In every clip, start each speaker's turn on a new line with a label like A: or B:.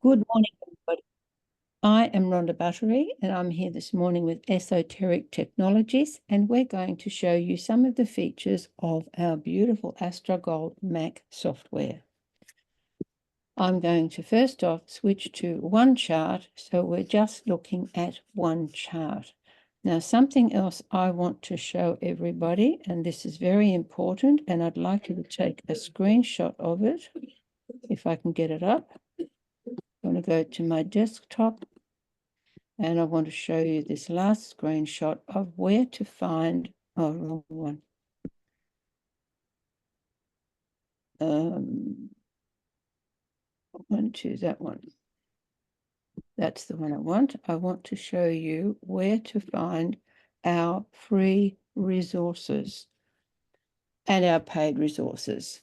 A: Good morning, everybody. I am Rhonda Buttery, and I'm here this morning with Esoteric Technologies, and we're going to show you some of the features of our beautiful Astro Gold Mac software. I'm going to first off switch to one chart, so we're just looking at one chart. Now, something else I want to show everybody, and this is very important, and I'd like you to take a screenshot of it, if I can get it up. I'm going to go to my desktop, and I want to show you this last screenshot of where to find, oh, wrong one. I want to choose that one. That's the one I want. I want to show you where to find our free resources and our paid resources.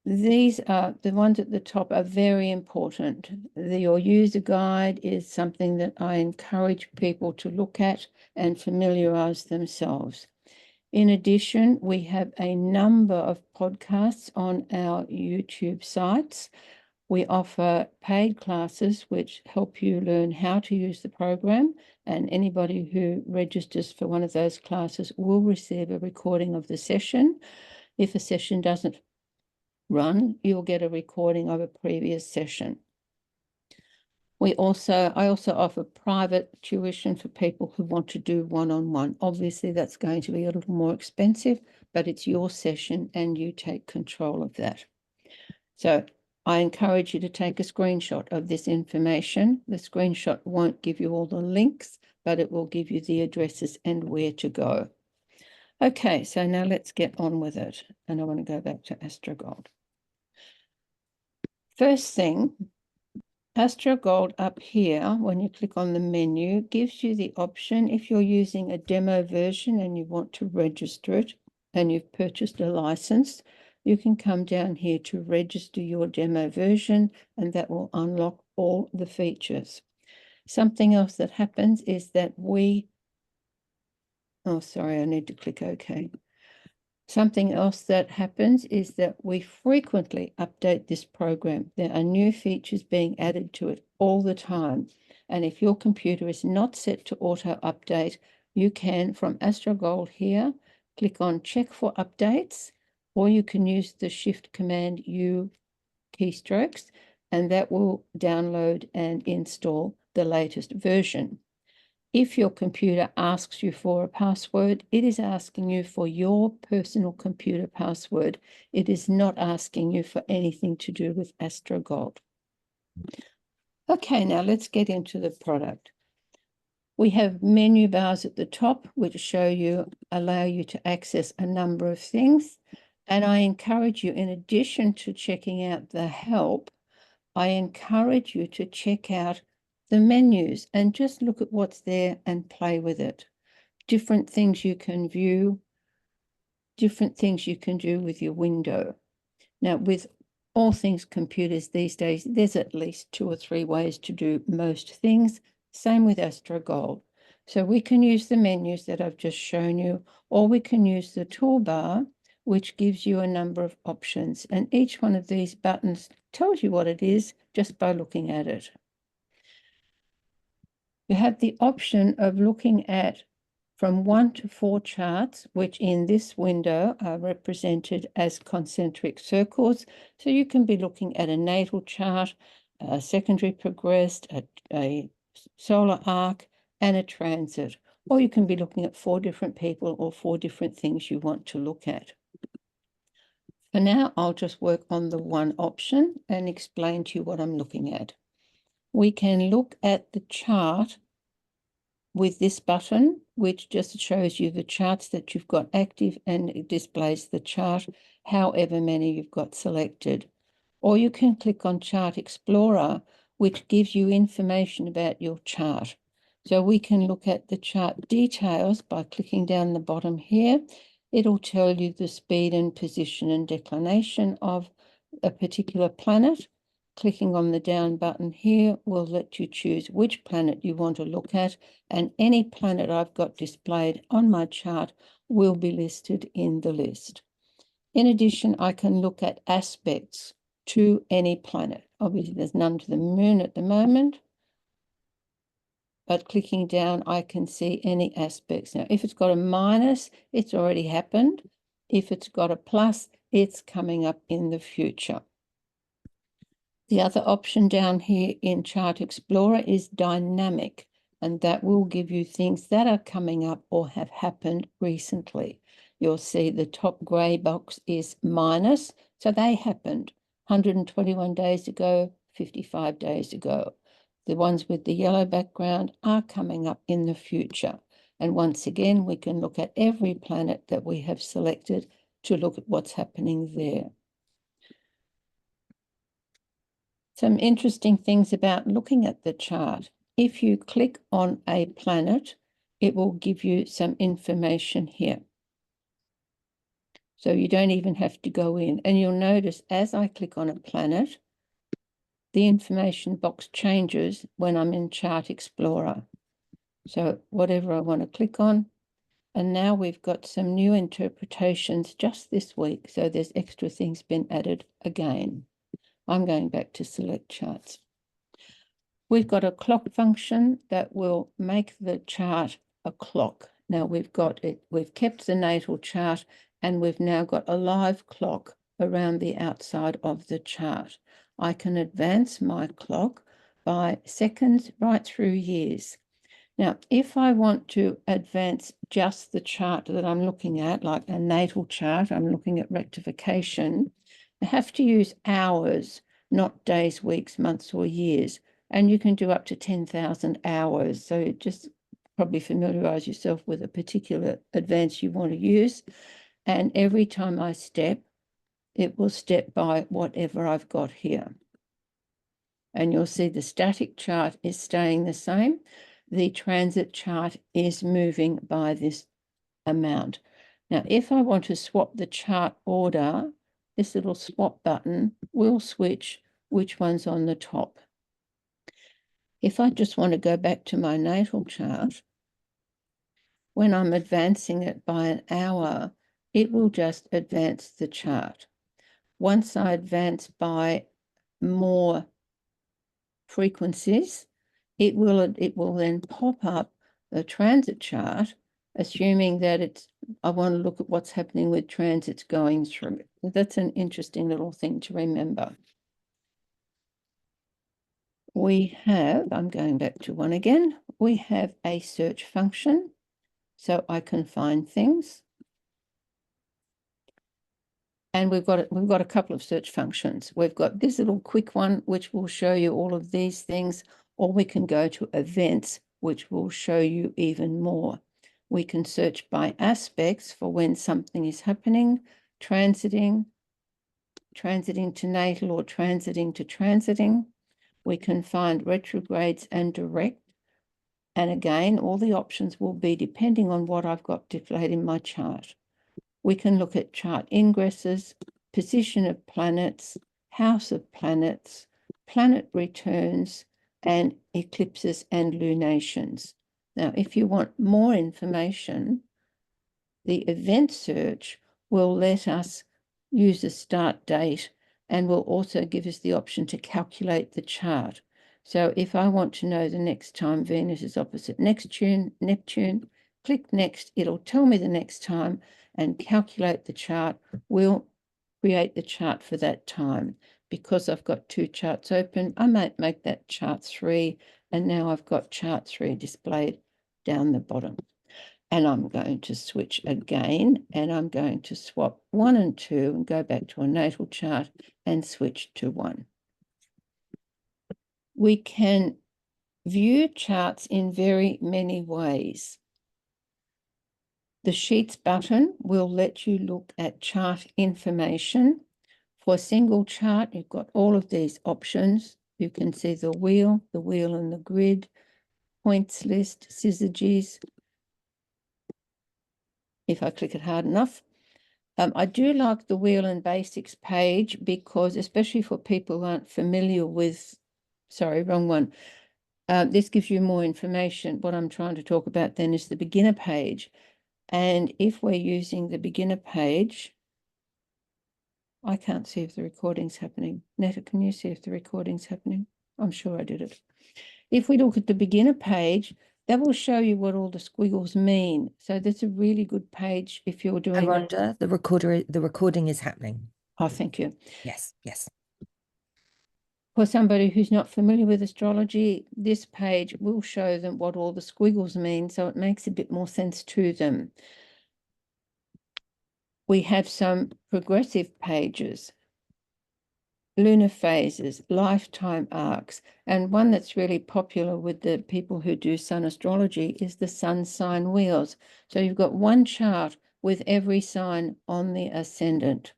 A: These are the ones at the top are very important. Your user guide is something that I encourage people to look at and familiarize themselves. In addition, we have a number of podcasts on our YouTube sites. We offer paid classes which help you learn how to use the program, and anybody who registers for one of those classes will receive a recording of the session. If a session doesn't run, you'll get a recording of a previous session. I also offer private tuition for people who want to do one-on-one. Obviously, that's going to be a little more expensive, but it's your session and you take control of that. So I encourage you to take a screenshot of this information. The screenshot won't give you all the links, but it will give you the addresses and where to go. Okay, so now let's get on with it. And I want to go back to Astro Gold. First thing, Astro Gold up here, when you click on the menu, gives you the option, if you're using a demo version and you want to register it and you've purchased a license, you can come down here to register your demo version, and that will unlock all the features. Something else that happens is that I need to click OK. Something else that happens is that we frequently update this program. There are new features being added to it all the time. And if your computer is not set to auto update, you can, from Astro Gold here, click on Check for Updates, or you can use the Shift Command U keystrokes, and that will download and install the latest version. If your computer asks you for a password, it is asking you for your personal computer password. It is not asking you for anything to do with Astro Gold. Okay, now let's get into the product. We have menu bars at the top, which allow you to access a number of things. And I encourage you, in addition to checking out the help, I encourage you to check out the menus and just look at what's there and play with it. Different things you can view, different things you can do with your window. Now, with all things computers these days, there's at least 2 or 3 ways to do most things. Same with Astro Gold. So we can use the menus that I've just shown you, or we can use the toolbar, which gives you a number of options. And each one of these buttons tells you what it is just by looking at it. You have the option of looking at from 1 to 4 charts, which in this window are represented as concentric circles. So you can be looking at a natal chart, a secondary progressed, a solar arc, and a transit. Or you can be looking at 4 different people or 4 different things you want to look at. For now, I'll just work on the one option and explain to you what I'm looking at. We can look at the chart with this button, which just shows you the charts that you've got active, and it displays the chart, however many you've got selected. Or you can click on Chart Explorer, which gives you information about your chart. So we can look at the chart details by clicking down the bottom here. It'll tell you the speed and position and declination of a particular planet. Clicking on the down button here will let you choose which planet you want to look at, and any planet I've got displayed on my chart will be listed in the list. In addition, I can look at aspects. to any planet. Obviously, there's none to the moon at the moment, but clicking down, I can see any aspects. Now, if it's got a minus, it's already happened. If it's got a plus, it's coming up in the future. The other option down here in Chart Explorer is dynamic, and that will give you things that are coming up or have happened recently. You'll see the top grey box is minus, so they happened 121 days ago, 55 days ago. The ones with the yellow background are coming up in the future. And once again, we can look at every planet that we have selected to look at what's happening there. Some interesting things about looking at the chart. If you click on a planet, it will give you some information here. So you don't even have to go in. And you'll notice as I click on a planet, the information box changes when I'm in Chart Explorer. So whatever I want to click on. And now we've got some new interpretations just this week. So there's extra things been added again. I'm going back to select charts. We've got a clock function that will make the chart a clock. Now we've kept the natal chart, and we've now got a live clock around the outside of the chart. I can advance my clock by seconds right through years. Now, if I want to advance just the chart that I'm looking at, like a natal chart, I'm looking at rectification, I have to use hours, not days, weeks, months, or years. And you can do up to 10,000 hours. So just probably familiarize yourself with a particular advance you want to use. And every time I step, it will step by whatever I've got here. And you'll see the static chart is staying the same. The transit chart is moving by this amount. Now, if I want to swap the chart order, this little swap button will switch which one's on the top. If I just want to go back to my natal chart, when I'm advancing it by an hour, it will just advance the chart. Once I advance by more frequencies, it will then pop up the transit chart, assuming that I want to look at what's happening with transits going through. So that's an interesting little thing to remember. We have, I'm going back to one again, we have a search function, so I can find things. And we've got a couple of search functions. We've got this little quick one, which will show you all of these things, or we can go to events, which will show you even more. We can search by aspects for when something is happening, transiting to natal or transiting to transiting. We can find retrogrades and direct. And again, all the options will be depending on what I've got displayed in my chart. We can look at chart ingresses, position of planets, house of planets, planet returns, and eclipses and lunations. Now, if you want more information, the event search will let us use a start date and will also give us the option to calculate the chart. So if I want to know the next time Venus is opposite Neptune, click next, it'll tell me the next time and calculate the chart. We'll create the chart for that time. Because I've got two charts open, I might make that chart 3, and now I've got chart 3 displayed down the bottom. And I'm going to switch again, and I'm going to swap 1 and 2 and go back to a natal chart and switch to 1. We can view charts in very many ways. The Sheets button will let you look at chart information. For a single chart, you've got all of these options. You can see the wheel and the grid, points list, syzygies. If I click it hard enough. I do like the wheel and basics page because, especially for people who aren't familiar with, sorry, wrong one. This gives you more information. What I'm trying to talk about then is the beginner page. And if we're using the beginner page, I can't see if the recording's happening. Netta, can you see if the recording's happening? I'm sure I did it. If we look at the beginner page, that will show you what all the squiggles mean. So that's a really good page if you're doing.
B: Rhonda, the recording is happening.
A: Oh, thank you.
B: Yes, yes.
A: For somebody who's not familiar with astrology, this page will show them what all the squiggles mean, so it makes a bit more sense to them. We have some progressive pages, lunar phases, lifetime arcs, and one that's really popular with the people who do sun astrology is the sun sign wheels. So you've got one chart with every sign on the ascendant.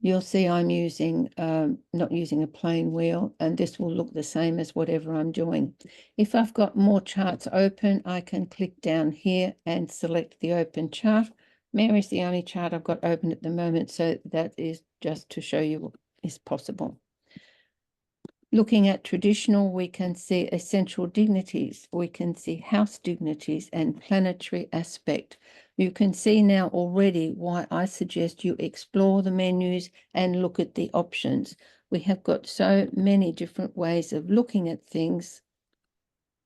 A: You'll see I'm using, not using a plain wheel, and this will look the same as whatever I'm doing. If I've got more charts open, I can click down here and select the open chart. Mary's the only chart I've got open at the moment, so that is just to show you what is possible. Looking at traditional, we can see essential dignities, we can see house dignities and planetary aspect. You can see now already why I suggest you explore the menus and look at the options. We have got so many different ways of looking at things,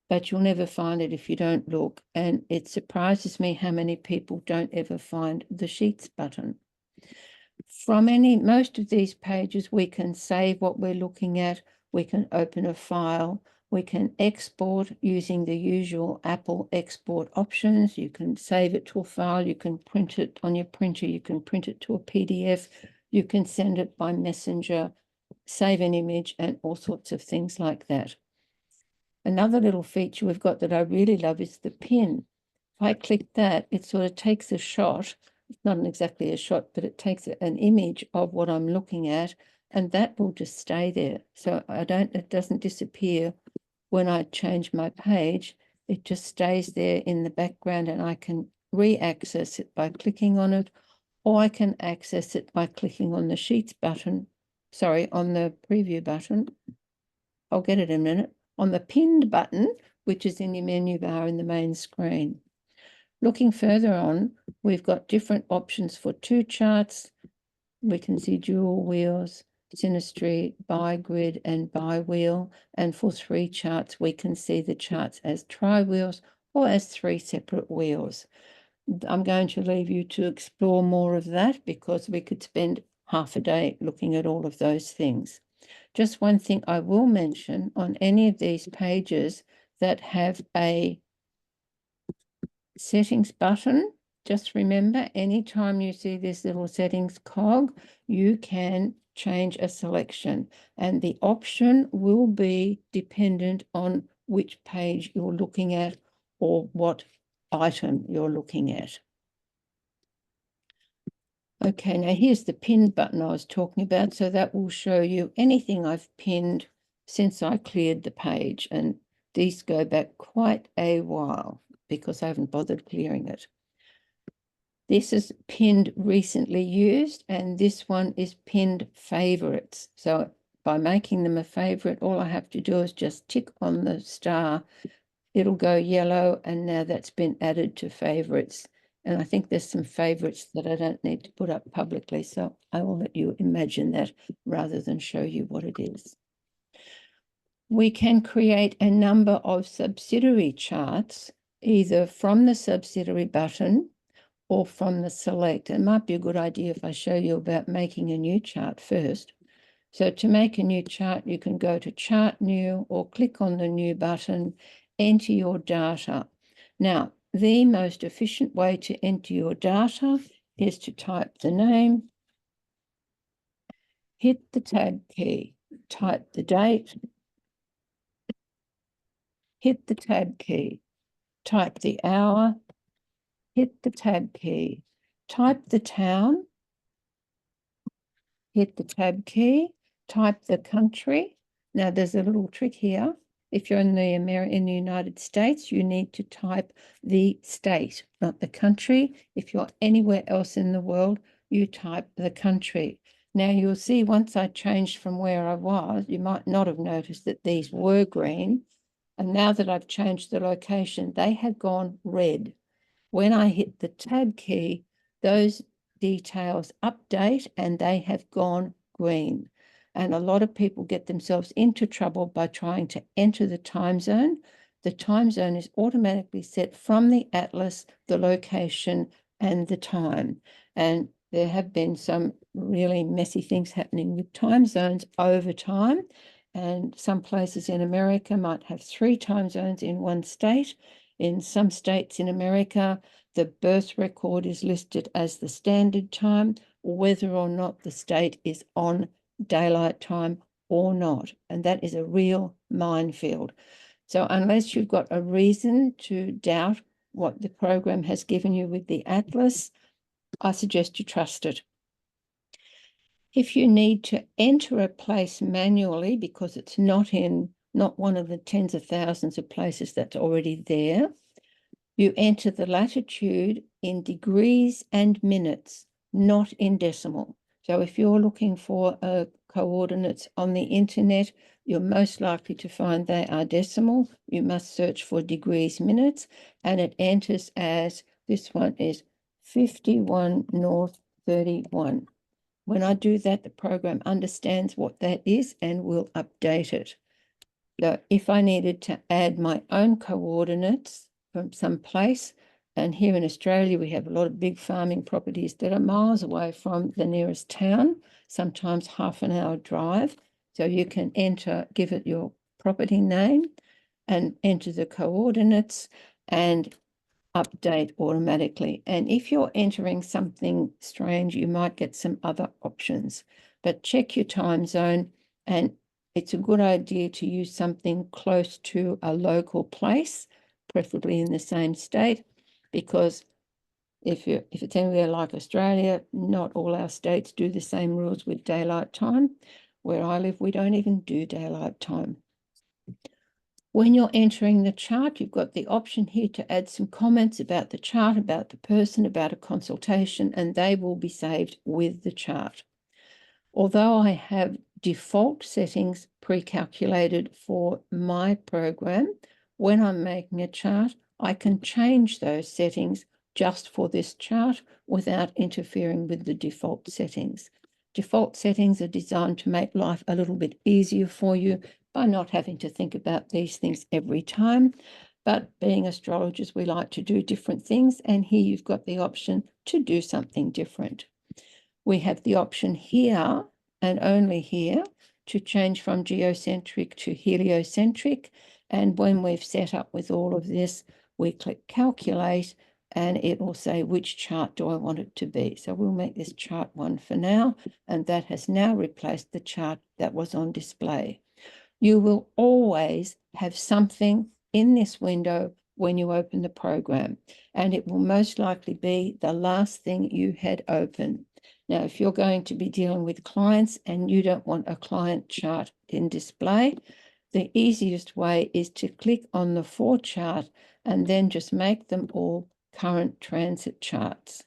A: but you'll never find it if you don't look. And it surprises me how many people don't ever find the Sheets button. From most of these pages, we can save what we're looking at. We can open a file. We can export using the usual Apple export options. You can save it to a file. You can print it on your printer. You can print it to a PDF. You can send it by messenger, save an image, and all sorts of things like that. Another little feature we've got that I really love is the pin. If I click that, it sort of takes a shot. It's not exactly a shot, but it takes an image of what I'm looking at, and that will just stay there. So it doesn't disappear when I change my page. It just stays there in the background, and I can re-access it by clicking on it, or I can access it by clicking on the Sheets button, on the preview button. I'll get it in a minute. On the pinned button, which is in your menu bar in the main screen. Looking further on, we've got different options for 2 charts. We can see dual wheels, synastry, by grid, and by wheel. And for 3 charts, we can see the charts as tri-wheels or as 3 separate wheels. I'm going to leave you to explore more of that because we could spend half a day looking at all of those things. Just one thing I will mention on any of these pages that have a settings button, just remember anytime you see this little settings cog, you can change a selection, and the option will be dependent on which page you're looking at or what item you're looking at. Okay, now here's the pinned button I was talking about. So that will show you anything I've pinned since I cleared the page. And these go back quite a while because I haven't bothered clearing it. This is pinned recently used, and this one is pinned favorites. So by making them a favorite, all I have to do is just tick on the star. It'll go yellow, and now that's been added to favorites. And I think there's some favorites that I don't need to put up publicly, so I will let you imagine that rather than show you what it is. We can create a number of subsidiary charts, either from the subsidiary button or from the select. It might be a good idea if I show you about making a new chart first. So to make a new chart, you can go to Chart New or click on the New button, enter your data. Now, the most efficient way to enter your data is to type the name, hit the tab key, type the date, hit the tab key, type the hour, hit the tab key, type the town, hit the tab key, type the country. Now there's a little trick here. If you're in the United States, you need to type the state, not the country. If you're anywhere else in the world, you type the country. Now you'll see once I changed from where I was, you might not have noticed that these were green. And now that I've changed the location, they have gone red. When I hit the tab key, those details update and they have gone green. And a lot of people get themselves into trouble by trying to enter the time zone. The time zone is automatically set from the atlas, the location, and the time. And there have been some really messy things happening with time zones over time. And some places in America might have 3 time zones in one state. In some states in America, the birth record is listed as the standard time, whether or not the state is on daylight time or not. And that is a real minefield. So unless you've got a reason to doubt what the program has given you with the atlas, I suggest you trust it. If you need to enter a place manually because it's not one of the tens of thousands of places that's already there, you enter the latitude in degrees and minutes, not in decimal. So if you're looking for coordinates on the internet, you're most likely to find they are decimal. You must search for degrees, minutes, and it enters as, this one is 51 north 31. When I do that, the program understands what that is and will update it. So if I needed to add my own coordinates from some place, and here in Australia, we have a lot of big farming properties that are miles away from the nearest town, sometimes half an hour drive. So you can give it your property name and enter the coordinates and update automatically. And if you're entering something strange, you might get some other options, but check your time zone, and it's a good idea to use something close to a local place, preferably in the same state, because if it's anywhere like Australia, not all our states do the same rules with daylight time. Where I live, we don't even do daylight time. When you're entering the chart, you've got the option here to add some comments about the chart, about the person, about a consultation, and they will be saved with the chart. Although I have default settings pre-calculated for my program, when I'm making a chart, I can change those settings just for this chart without interfering with the default settings. Default settings are designed to make life a little bit easier for you by not having to think about these things every time. But being astrologers, we like to do different things, and here you've got the option to do something different. We have the option here, and only here, to change from geocentric to heliocentric. And when we've set up with all of this, we click calculate, and it will say, which chart do I want it to be? So we'll make this chart 1 for now, and that has now replaced the chart that was on display. You will always have something in this window when you open the program, and it will most likely be the last thing you had open. Now, if you're going to be dealing with clients and you don't want a client chart in display, the easiest way is to click on the for chart and then just make them all current transit charts.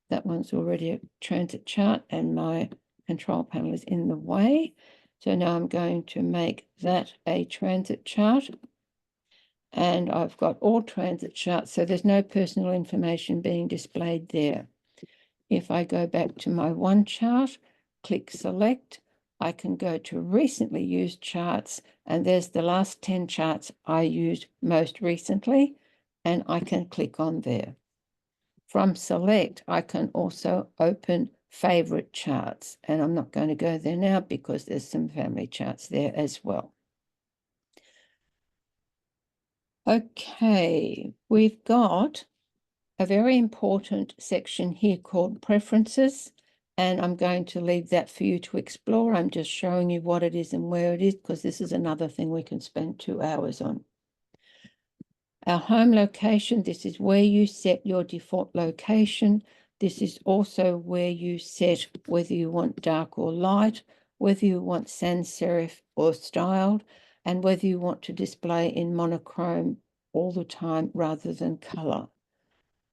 A: That one's already a transit chart and my control panel is in the way. So now I'm going to make that a transit chart, and I've got all transit charts, so there's no personal information being displayed there. If I go back to my one chart, click select, I can go to recently used charts, and there's the last 10 charts I used most recently, and I can click on there. From select, I can also open favorite charts, and I'm not going to go there now because there's some family charts there as well. Okay, we've got a very important section here called preferences, and I'm going to leave that for you to explore. I'm just showing you what it is and where it is, because this is another thing we can spend 2 hours on. Our home location, this is where you set your default location. This is also where you set whether you want dark or light, whether you want sans serif or styled, and whether you want to display in monochrome all the time rather than color.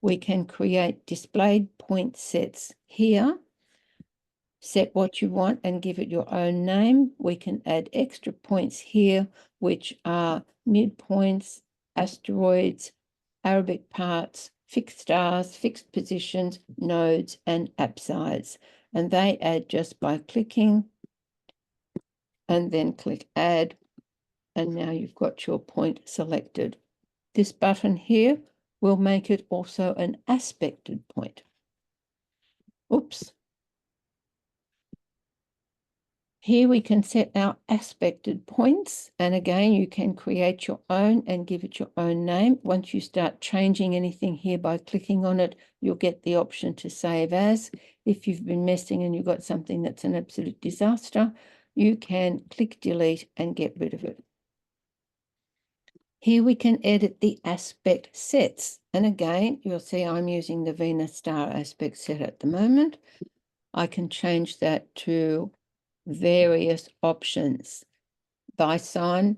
A: We can create displayed point sets here. Set what you want and give it your own name. We can add extra points here, which are midpoints, asteroids, Arabic parts, fixed stars, fixed positions, nodes, and apsides. And they add just by clicking and then click add. And now you've got your point selected. This button here will make it also an aspected point. Oops. Here we can set our aspected points, and again you can create your own and give it your own name. Once you start changing anything here by clicking on it, you'll get the option to save as. If you've been messing and you've got something that's an absolute disaster, you can click delete and get rid of it. Here we can edit the aspect sets, and again you'll see I'm using the Venus star aspect set at the moment. I can change that to various options: by sign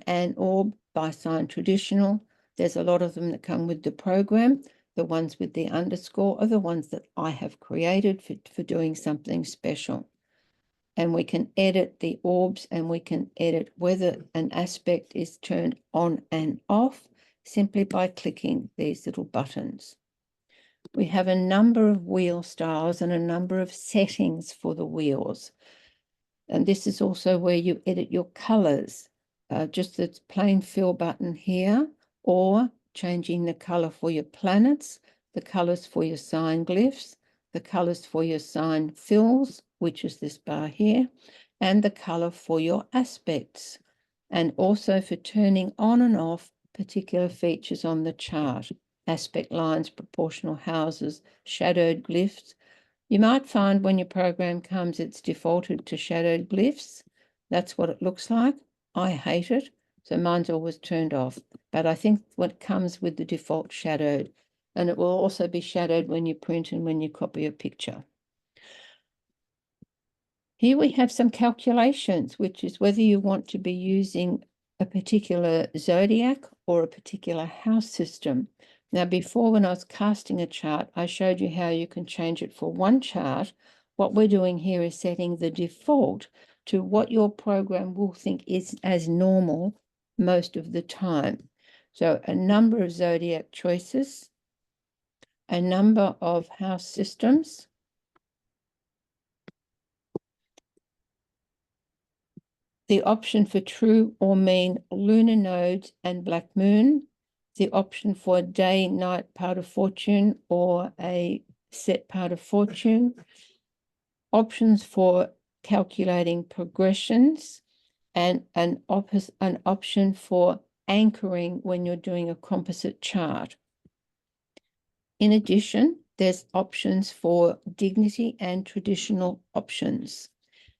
A: and orb, by sign traditional. There's a lot of them that come with the program. The ones with the underscore are the ones that I have created for doing something special. And we can edit the orbs, and we can edit whether an aspect is turned on and off simply by clicking these little buttons. We have a number of wheel styles and a number of settings for the wheels. And this is also where you edit your colors, just the plain fill button here, or changing the color for your planets, the colors for your sign glyphs, the colors for your sign fills, which is this bar here, and the color for your aspects, and also for turning on and off particular features on the chart: aspect lines, proportional houses, shadowed glyphs. You might find when your program comes, it's defaulted to shadowed glyphs. That's what it looks like. I hate it, so mine's always turned off. But I think what comes with the default shadowed, and it will also be shadowed when you print and when you copy a picture. Here we have some calculations, which is whether you want to be using a particular zodiac or a particular house system. Now, before, when I was casting a chart, I showed you how you can change it for one chart. What we're doing here is setting the default to what your program will think is as normal most of the time. So a number of zodiac choices, a number of house systems, the option for true or mean lunar nodes and black moon, the option for a day-night part of fortune or a set part of fortune, options for calculating progressions, and an option for anchoring when you're doing a composite chart. In addition, there's options for dignity and traditional options.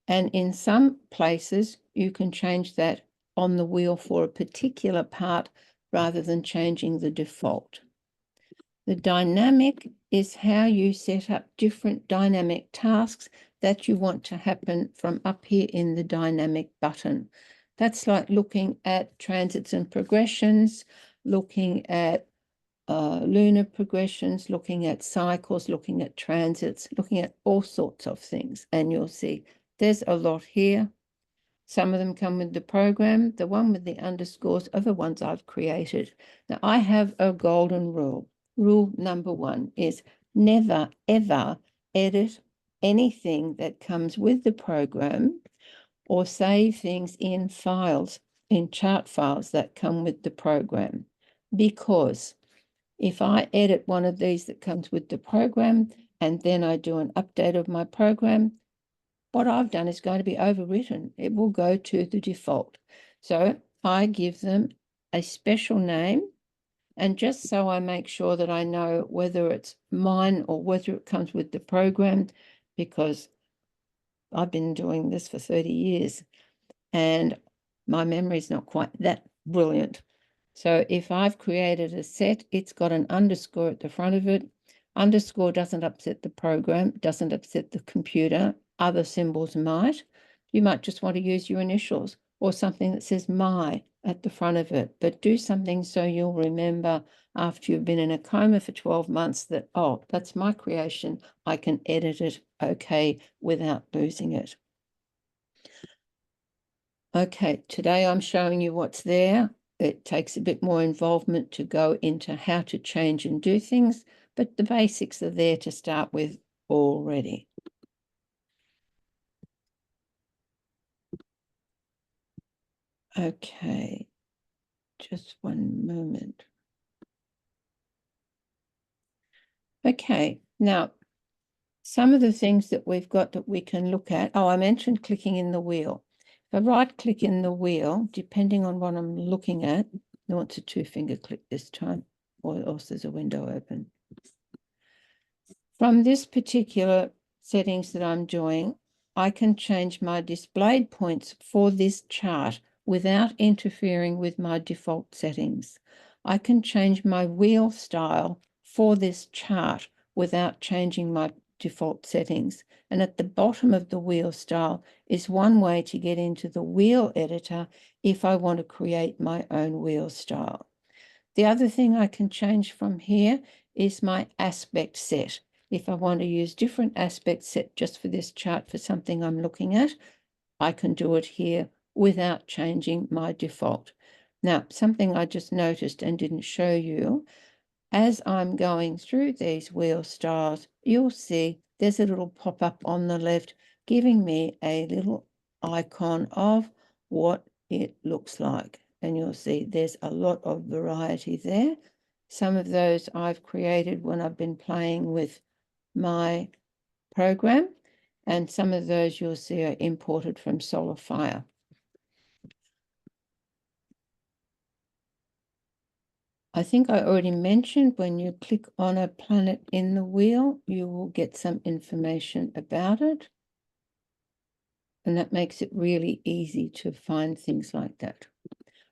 A: And in some places, you can change that on the wheel for a particular part rather than changing the default. The dynamic is how you set up different dynamic tasks that you want to happen from up here in the dynamic button. That's like looking at transits and progressions, looking at lunar progressions, looking at cycles, looking at transits, looking at all sorts of things. And you'll see there's a lot here. Some of them come with the program. The one with the underscores are the ones I've created. Now, I have a golden rule. Rule number 1 is never, ever edit anything that comes with the program or save things in files, in chart files that come with the program. Because if I edit one of these that comes with the program and then I do an update of my program, what I've done is going to be overwritten. It will go to the default. So I give them a special name, and just so I make sure that I know whether it's mine or whether it comes with the program, because I've been doing this for 30 years and my memory is not quite that brilliant. So if I've created a set, it's got an underscore at the front of it. Underscore doesn't upset the program, doesn't upset the computer. Other symbols might. You might just want to use your initials or something that says my at the front of it, but do something so you'll remember after you've been in a coma for 12 months that, oh, that's my creation. I can edit it okay without losing it. Okay, today I'm showing you what's there. It takes a bit more involvement to go into how to change and do things, but the basics are there to start with already. Okay, just one moment. Okay, now some of the things that we've got that we can look at. Oh, I mentioned clicking in the wheel. If I right click in the wheel, depending on what I'm looking at, I want a 2-finger click this time, or else there's a window open. From this particular settings that I'm doing, I can change my displayed points for this chart without interfering with my default settings. I can change my wheel style for this chart without changing my default settings. And at the bottom of the wheel style is one way to get into the wheel editor if I want to create my own wheel style. The other thing I can change from here is my aspect set. If I want to use different aspect set just for this chart for something I'm looking at, I can do it here without changing my default. Now, something I just noticed and didn't show you, as I'm going through these wheel styles, you'll see there's a little pop-up on the left giving me a little icon of what it looks like. And you'll see there's a lot of variety there. Some of those I've created when I've been playing with my program, and some of those you'll see are imported from Solar Fire. I think I already mentioned when you click on a planet in the wheel, you will get some information about it. And that makes it really easy to find things like that.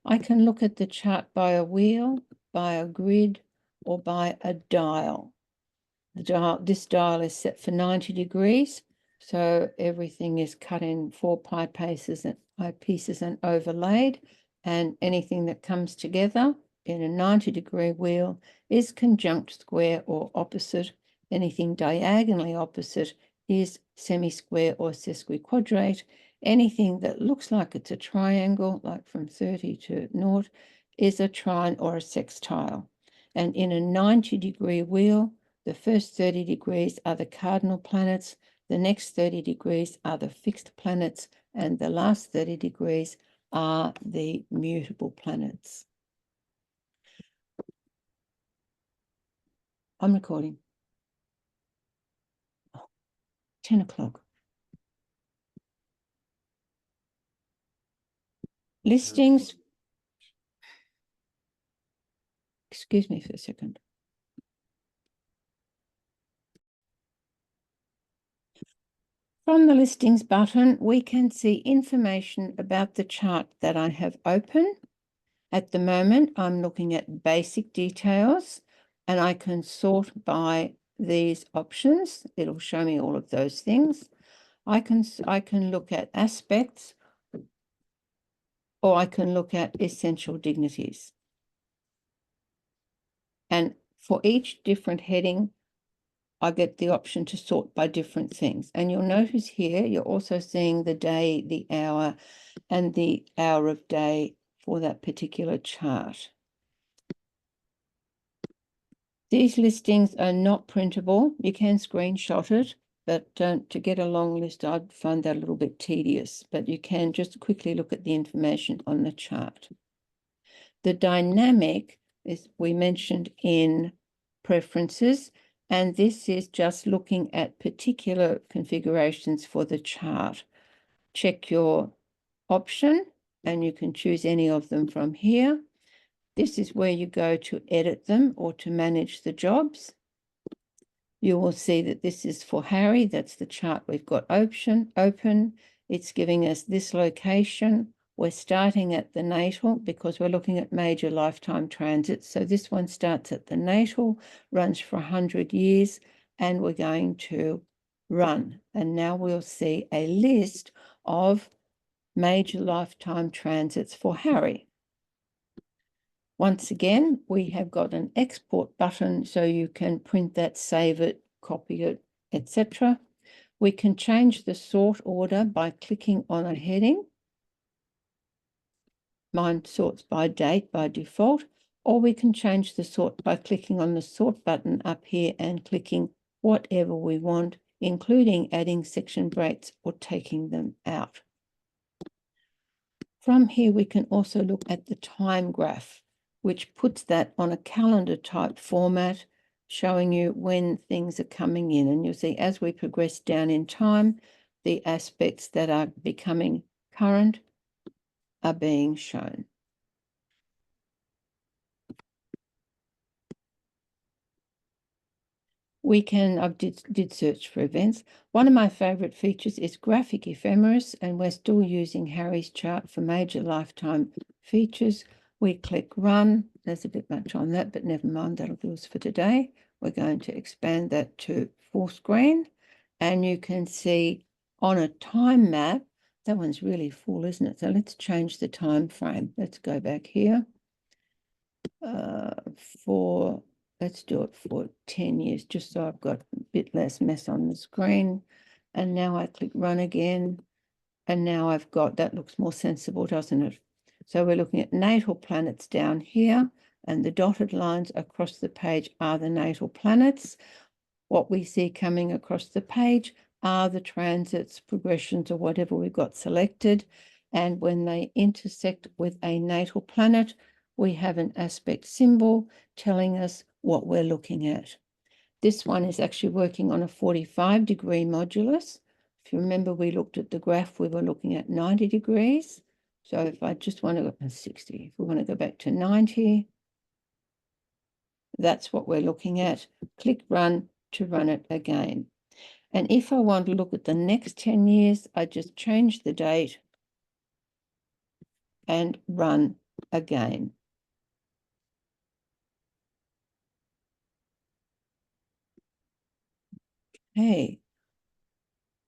A: I can look at the chart by a wheel, by a grid, or by a dial. This dial is set for 90 degrees, so everything is cut in 4 pi pieces and overlaid, and anything that comes together in a 90-degree wheel is conjunct square or opposite. Anything diagonally opposite is semi-square or sesquiquadrate. Anything that looks like it's a triangle, like from 30 to 0, is a trine or a sextile. And in a 90-degree wheel, the first 30 degrees are the cardinal planets, the next 30 degrees are the fixed planets, and the last 30 degrees are the mutable planets. I'm recording. 10 o'clock. Listings. Excuse me for a second. From the listings button, we can see information about the chart that I have open. At the moment, I'm looking at basic details, and I can sort by these options. It'll show me all of those things. I can look at aspects, or I can look at essential dignities. And for each different heading, I get the option to sort by different things. And you'll notice here, you're also seeing the day, the hour, and the hour of day for that particular chart. These listings are not printable. You can screenshot it, but to get a long list, I'd find that a little bit tedious, but you can just quickly look at the information on the chart. The dynamic is we mentioned in preferences, and this is just looking at particular configurations for the chart. Check your option, and you can choose any of them from here. This is where you go to edit them or to manage the jobs. You will see that this is for Harry. That's the chart we've got open. It's giving us this location. We're starting at the natal because we're looking at major lifetime transits. So this one starts at the natal, runs for 100 years, and we're going to run. And now we'll see a list of major lifetime transits for Harry. Once again, we have got an export button so you can print that, save it, copy it, etc. We can change the sort order by clicking on a heading. mine sorts by date by default, or we can change the sort by clicking on the sort button up here and clicking whatever we want, including adding section breaks or taking them out. From here, we can also look at the time graph, which puts that on a calendar type format, showing you when things are coming in. And you'll see as we progress down in time, the aspects that are becoming current are being shown. We can, I did search for events. One of my favorite features is graphic ephemeris, and we're still using Harry's chart for major lifetime features. We click run. There's a bit much on that, but never mind, that'll do us for today. We're going to expand that to full screen, and you can see on a time map, that one's really full, isn't it? So let's change the time frame. Let's go back here. Let's do it for 10 years, just so I've got a bit less mess on the screen. And now I click run again. And now I've got, that looks more sensible, doesn't it? So we're looking at natal planets down here, and the dotted lines across the page are the natal planets. What we see coming across the page are the transits, progressions, or whatever we've got selected. And when they intersect with a natal planet, we have an aspect symbol telling us what we're looking at. This one is actually working on a 45-degree modulus. If you remember, we looked at the graph, we were looking at 90 degrees. So if I just want to go to 60, if we want to go back to 90, that's what we're looking at. Click run to run it again. And if I want to look at the next 10 years, I just change the date and run again. Okay.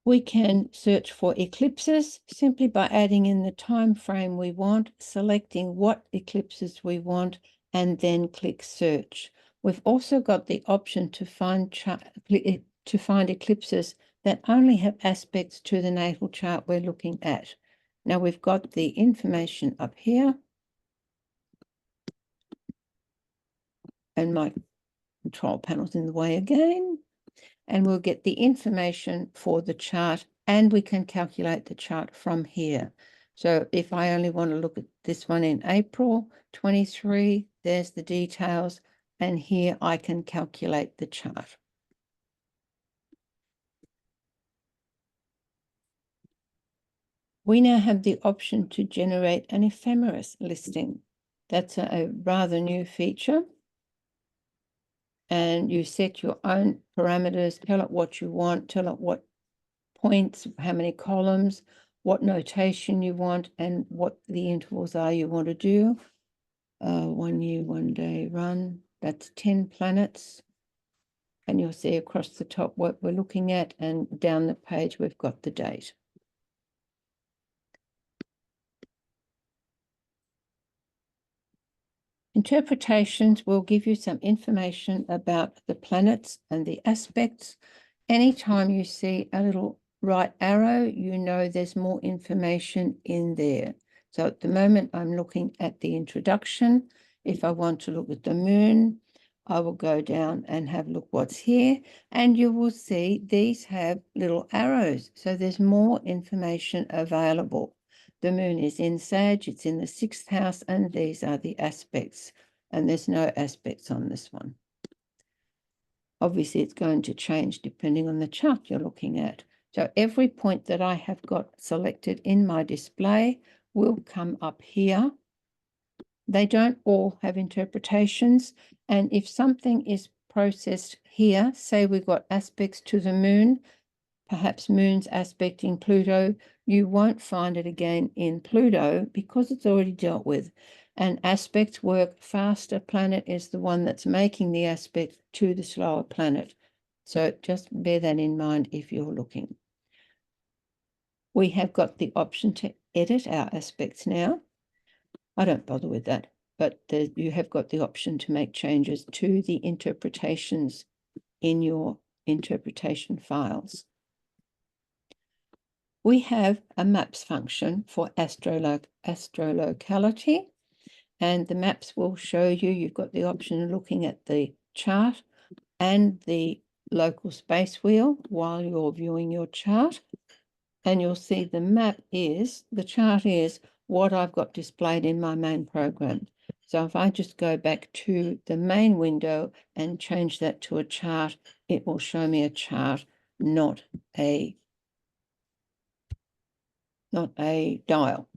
A: We can search for eclipses simply by adding in the time frame we want, selecting what eclipses we want, and then click search. We've also got the option to find eclipses that only have aspects to the natal chart we're looking at. Now we've got the information up here, and my control panel's in the way again. And we'll get the information for the chart, and we can calculate the chart from here. So if I only want to look at this one in April 23, there's the details, and here I can calculate the chart. We now have the option to generate an ephemeris listing. That's a rather new feature. And you set your own parameters, tell it what you want, tell it what points, how many columns, what notation you want, and what the intervals are you want to do. 1 year, 1 day run, that's 10 planets. And you'll see across the top what we're looking at, and down the page we've got the date. Interpretations will give you some information about the planets and the aspects. Anytime you see a little right arrow, you know there's more information in there. So at the moment, I'm looking at the introduction. If I want to look at the moon, I will go down and have a look what's here, and you will see these have little arrows. So there's more information available. The moon is in Sag, it's in the 6th house, and these are the aspects. And there's no aspects on this one. Obviously, it's going to change depending on the chart you're looking at. So every point that I have got selected in my display will come up here. They don't all have interpretations. And if something is processed here, say we've got aspects to the moon, perhaps moon's aspecting Pluto, you won't find it again in Pluto because it's already dealt with. And aspects work faster. Planet is the one that's making the aspect to the slower planet. So just bear that in mind if you're looking. We have got the option to edit our aspects now. I don't bother with that, but you have got the option to make changes to the interpretations in your interpretation files. We have a maps function for astrolocality, and the maps will show you, you've got the option of looking at the chart and the local space wheel while you're viewing your chart. And you'll see the chart is what I've got displayed in my main program. So if I just go back to the main window and change that to a chart, it will show me a chart, not a dial.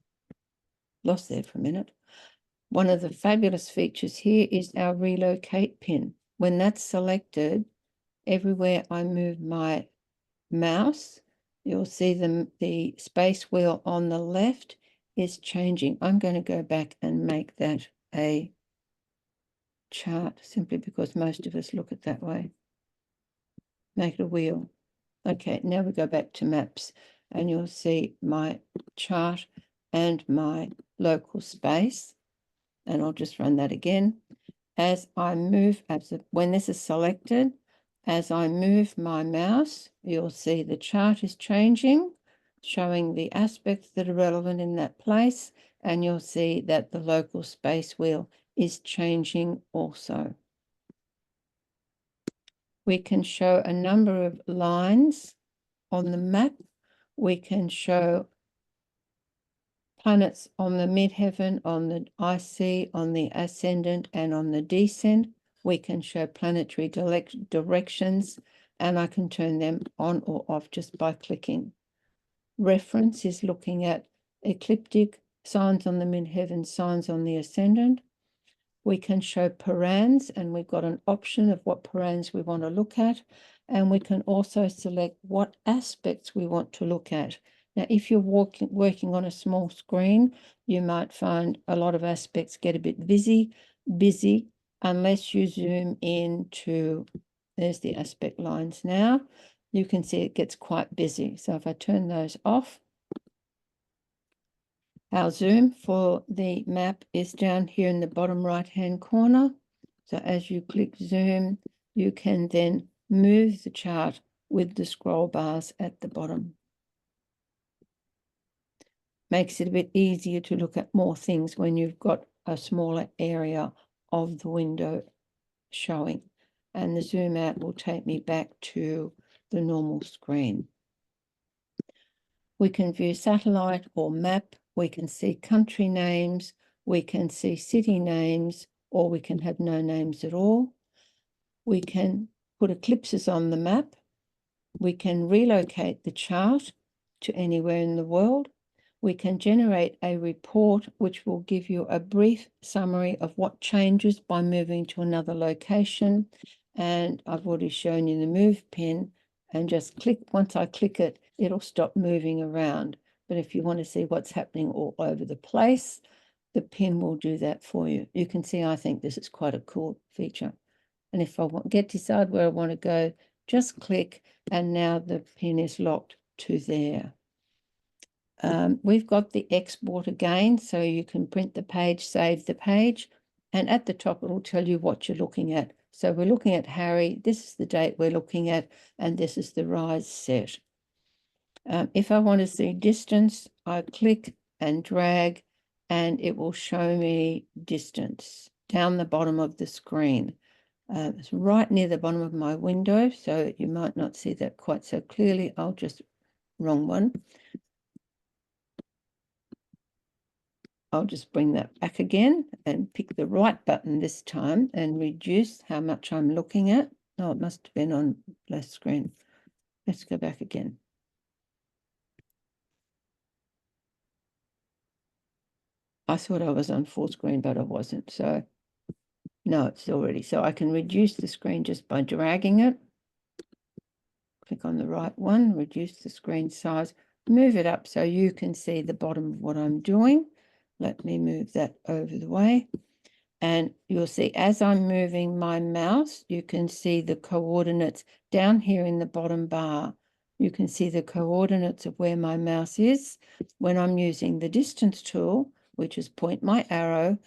A: Lost there for a minute. One of the fabulous features here is our relocate pin. When that's selected, everywhere I move my mouse, you'll see the space wheel on the left is changing. I'm going to go back and make that a chart simply because most of us look at it that way. Make it a wheel. Okay, now we go back to maps and you'll see my chart and my local space. And I'll just run that again. As I move, when this is selected, as I move my mouse, you'll see the chart is changing, showing the aspects that are relevant in that place, and you'll see that the local space wheel is changing also. We can show a number of lines on the map. We can show planets on the midheaven, on the IC, on the ascendant, and on the descent. We can show planetary directions, and I can turn them on or off just by clicking. Reference is looking at ecliptic, signs on the midheaven, signs on the ascendant. We can show parans, and we've got an option of what parans we want to look at, and we can also select what aspects we want to look at. Now, if you're working on a small screen, you might find a lot of aspects get a bit busy, unless you zoom into, there's the aspect lines now. You can see it gets quite busy. So if I turn those off, our zoom for the map is down here in the bottom right-hand corner. So as you click zoom, you can then move the chart with the scroll bars at the bottom. Makes it a bit easier to look at more things when you've got a smaller area of the window showing. And the zoom out will take me back to the normal screen. We can view satellite or map. We can see country names. We can see city names, or we can have no names at all. We can put eclipses on the map. We can relocate the chart to anywhere in the world. We can generate a report which will give you a brief summary of what changes by moving to another location. And I've already shown you the move pin, and just click, once I click it, it'll stop moving around. But if you want to see what's happening all over the place, the pin will do that for you. You can see, I think this is quite a cool feature. And if I decide where I want to go, just click, and now the pin is locked to there. We've got the export again, so you can print the page, save the page, and at the top it will tell you what you're looking at. So we're looking at Harry, this is the date we're looking at, and this is the rise set. If I want to see distance, I click and drag, and it will show me distance down the bottom of the screen. It's right near the bottom of my window, so you might not see that quite so clearly. Wrong one. I'll just bring that back again and pick the right button this time and reduce how much I'm looking at. Oh, it must have been on last screen. Let's go back again. I thought I was on full screen, but I wasn't. So no, it's already. So I can reduce the screen just by dragging it. Click on the right one, reduce the screen size, move it up so you can see the bottom of what I'm doing. Let me move that over the way. And you'll see as I'm moving my mouse, you can see the coordinates down here in the bottom bar. You can see the coordinates of where my mouse is. When I'm using the distance tool, which is point my arrow,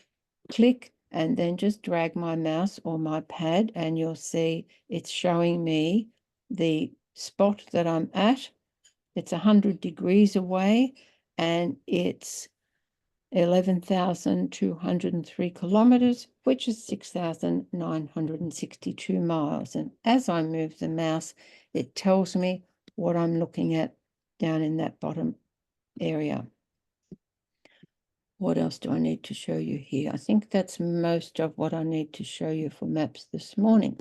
A: click, and then just drag my mouse or my pad, and you'll see it's showing me the spot that I'm at It's 100 degrees away, and it's 11,203 kilometers, which is 6,962 miles. And as I move the mouse, it tells me what I'm looking at down in that bottom area. What else do I need to show you here? I think that's most of what I need to show you for maps this morning.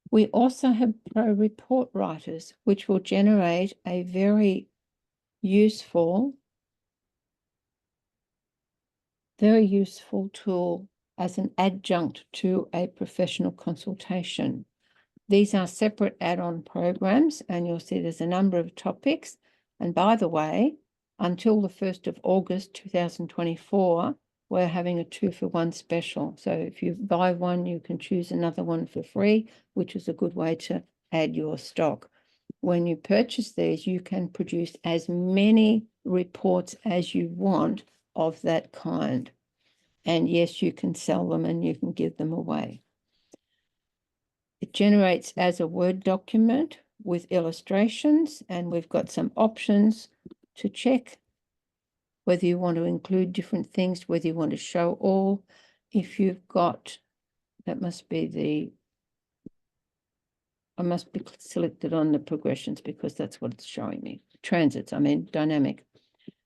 A: We also have Pro Report Writers, which will generate a very useful tool as an adjunct to a professional consultation. These are separate add-on programs, and you'll see there's a number of topics. And by the way, until the 1st of August 2024, we're having a 2-for-1 special. So if you buy one, you can choose another one for free, which is a good way to add your stock. When you purchase these, you can produce as many reports as you want of that kind. And yes, you can sell them and you can give them away. It generates as a Word document with illustrations, and we've got some options to check whether you want to include different things, whether you want to show all. If you've got, that must be the, I must be selected on the progressions because that's what it's showing me. Transits, I mean, dynamic.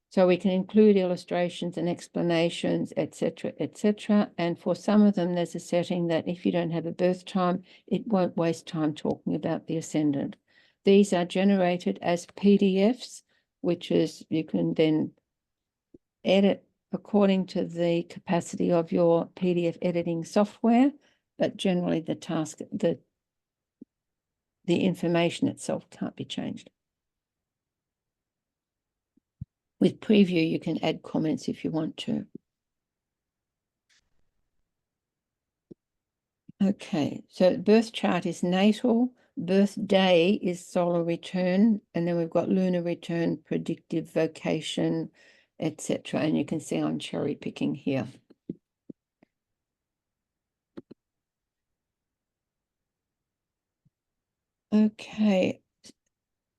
A: So we can include illustrations and explanations, etc., etc. And for some of them, there's a setting that if you don't have a birth time, it won't waste time talking about the ascendant. These are generated as PDFs, which is you can then edit according to the capacity of your PDF editing software, but generally the task, the information itself can't be changed. With preview, you can add comments if you want to. Okay, so birth chart is natal, birthday is solar return, and then we've got lunar return, predictive vocation, etc. And you can see I'm cherry picking here. Okay,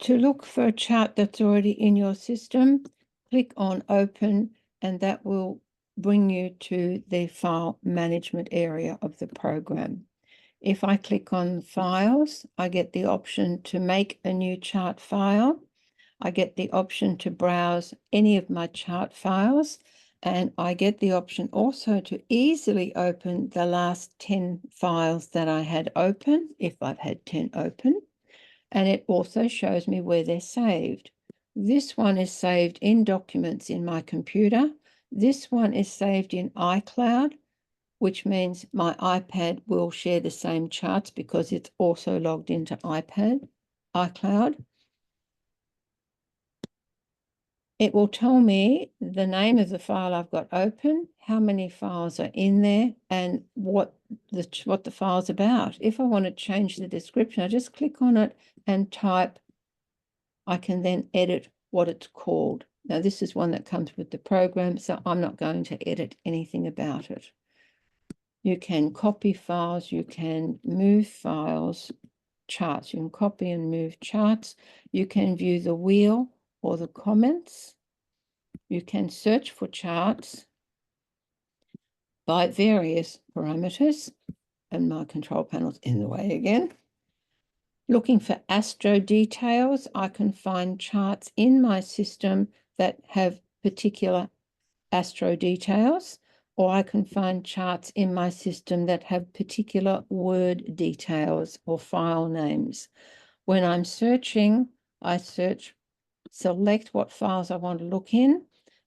A: to look for a chart that's already in your system, click on open, and that will bring you to the file management area of the program. If I click on files, I get the option to make a new chart file. I get the option to browse any of my chart files, and I get the option also to easily open the last 10 files that I had open, if I've had 10 open. And it also shows me where they're saved. This one is saved in documents in my computer. This one is saved in iCloud, which means my iPad will share the same charts because it's also logged into iCloud. It will tell me the name of the file I've got open, how many files are in there, and what the file's about. If I want to change the description, I just click on it and type. I can then edit what it's called. Now, this is one that comes with the program, so I'm not going to edit anything about it. You can copy files, you can move files, charts. You can copy and move charts. You can view the wheel or the comments. You can search for charts by various parameters, and my control panel's in the way again. Looking for astro details, I can find charts in my system that have particular astro details, or I can find charts in my system that have particular word details or file names. When I'm searching, I select what files I want to look in,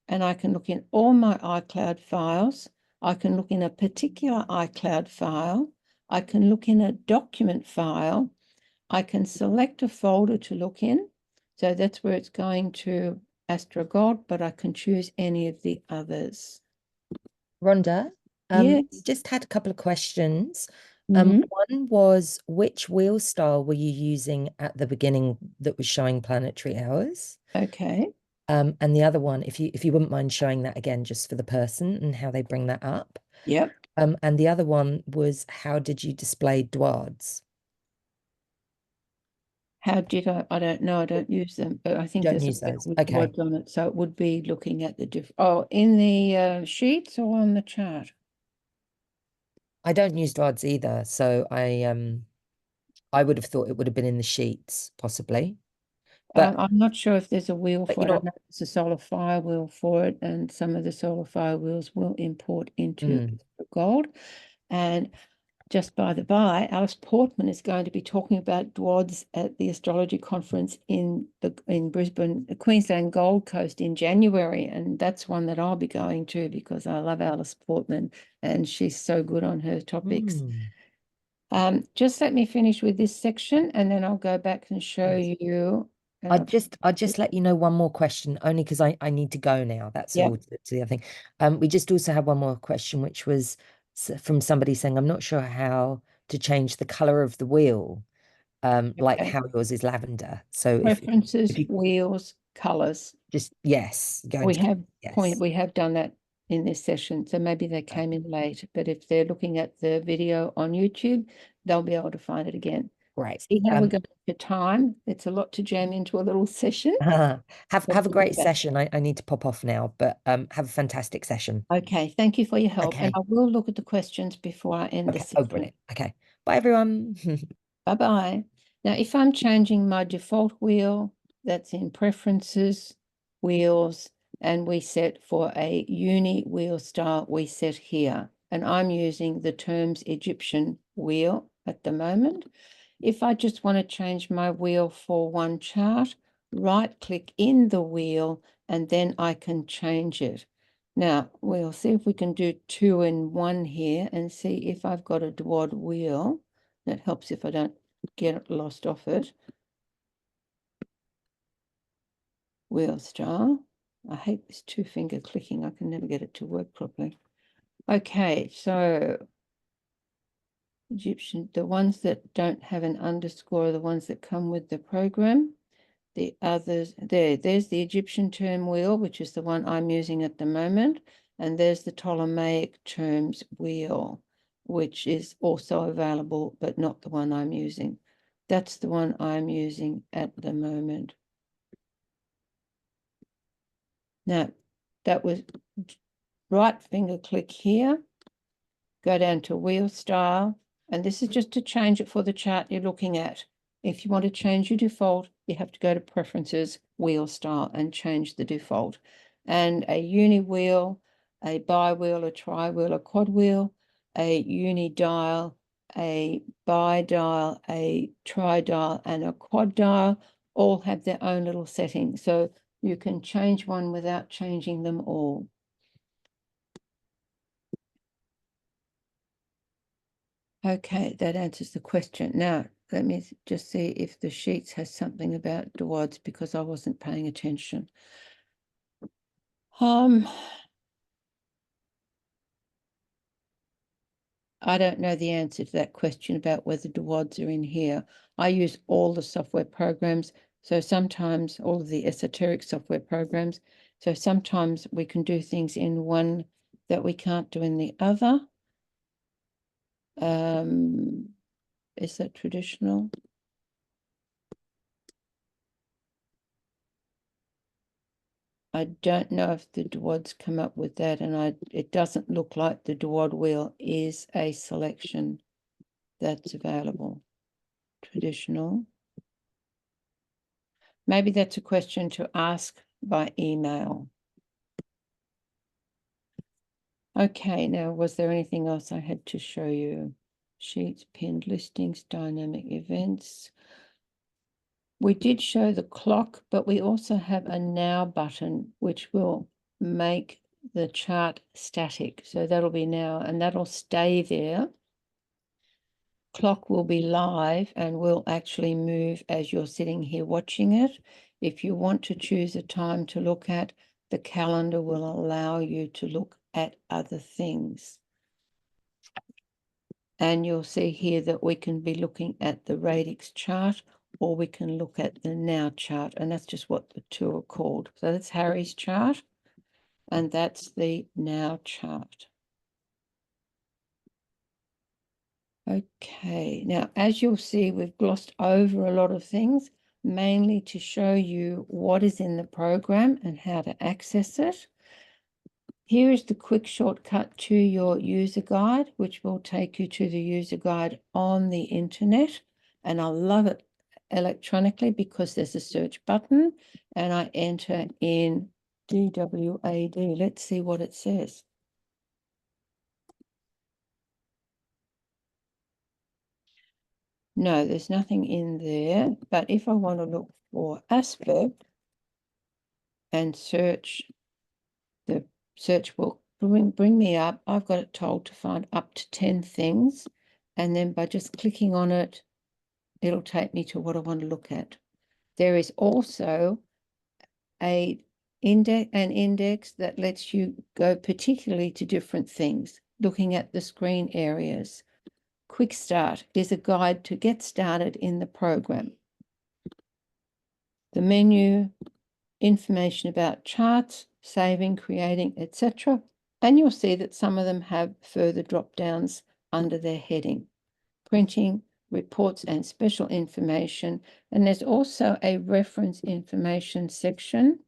A: and I can look in all my iCloud files. I can look in a particular iCloud file. I can look in a document file. I can select a folder to look in. So that's where it's going to Astro Gold, but I can choose any of the others.
B: Rhonda,
A: Yes.
B: just had a couple of questions.
A: Mhm.
B: One was, which wheel style were you using at the beginning that was showing planetary hours?
A: Okay.
B: And the other one, if you wouldn't mind showing that again, just for the person and how they bring that up.
A: Yep.
B: And the other one was, how did you display dwards?
A: How did I don't know. I don't use them, but I think
B: Don't
A: there's a
B: use
A: bit
B: those.
A: with
B: Okay.
A: words on it. So it would be looking at the in the sheets or on the chart.
B: I don't use rods either, so I would have thought it would have been in the sheets, possibly. But
A: I'm not sure if there's a wheel
B: but
A: for
B: you
A: it. I
B: know,
A: know there's a solar fire wheel for it, and some of the solar fire wheels will import into Astro Gold. And just by the by, Alice Portman is going to be talking about dwarves at the Astrology conference in Brisbane, Queensland Gold Coast in January, and that's one that I'll be going to because I love Alice Portman and she's so good on her topics. Just let me finish with this section, and then I'll go back and show you.
B: I'll just let you know one more question, only because I need to go now. That's
A: Yeah.
B: all to the other thing. We just also had one more question, which was from somebody saying, I'm not sure how to change the color of the wheel, like
A: Okay.
B: how yours is lavender. So
A: Preferences,
B: if you
A: wheels, colors.
B: just, yes, go
A: We
B: into,
A: have
B: yes,
A: we have done that in this session, so maybe they came in late, but if they're looking at the video on YouTube, they'll be able to find it again.
B: great.
A: See how we're going for time. It's a lot to jam into a little session.
B: Have a great session. I need to pop off now, but have a fantastic session.
A: Okay, thank you for your help. And
B: Okay.
A: I will look at the questions before I end the
B: Okay. Oh,
A: session.
B: brilliant. Okay. Bye, everyone.
A: Bye-bye. Now, if I'm changing my default wheel, that's in preferences, wheels, and we set for a uni wheel style, we set here. And I'm using the terms Egyptian wheel at the moment. If I just want to change my wheel for one chart, right click in the wheel, and then I can change it. Now, we'll see if we can do 2 in 1 here and see if I've got a Dwad wheel. That helps if I don't get lost off it. Wheel star. I hate this 2-finger clicking. I can never get it to work properly. Okay, so Egyptian, the ones that don't have an underscore are the ones that come with the program. The others, there's the Egyptian term wheel, which is the one I'm using at the moment. And there's the Ptolemaic terms wheel, which is also available, but not the one I'm using. That's the one I'm using at the moment. Now, that was right finger click here, go down to wheel style, and this is just to change it for the chart you're looking at. If you want to change your default, you have to go to preferences, wheel style, and change the default. And a uni wheel, a bi wheel, a tri wheel, a quad wheel, a uni dial, a bi dial, a tri dial, and a quad dial all have their own little settings. So you can change one without changing them all. Okay, that answers the question. Now, let me just see if the sheets has something about Dwads because I wasn't paying attention. I don't know the answer to that question about whether Dwads are in here. I use all the software programs, so sometimes all of the esoteric software programs. So sometimes we can do things in one that we can't do in the other. Is that traditional? I don't know if the Dwad's come up with that, and it doesn't look like the Dwad wheel is a selection that's available. Traditional. Maybe that's a question to ask by email. Okay, now was there anything else I had to show you? Sheets, pinned listings, dynamic events. We did show the clock, but we also have a now button, which will make the chart static. So that'll be now, and that'll stay there. Clock will be live and will actually move as you're sitting here watching it. If you want to choose a time to look at, the calendar will allow you to look at other things. And you'll see here that we can be looking at the radix chart, or we can look at the now chart, and that's just what the two are called. So that's Harry's chart, and that's the now chart. Okay, now as you'll see, we've glossed over a lot of things, mainly to show you what is in the program and how to access it. Here is the quick shortcut to your user guide, which will take you to the user guide on the internet. And I love it electronically because there's a search button and I enter in DWAD. Let's see what it says. No, there's nothing in there, but if I want to look for aspect and search the search book, bring me up, I've got it told to find up to 10 things, and then by just clicking on it, it'll take me to what I want to look at. There is also an index that lets you go particularly to different things, looking at the screen areas. Quick Start is a guide to get started in the program. The menu, information about charts, saving, creating, etc. And you'll see that some of them have further drop downs under their heading. Printing, reports and special information. And there's also a reference information section,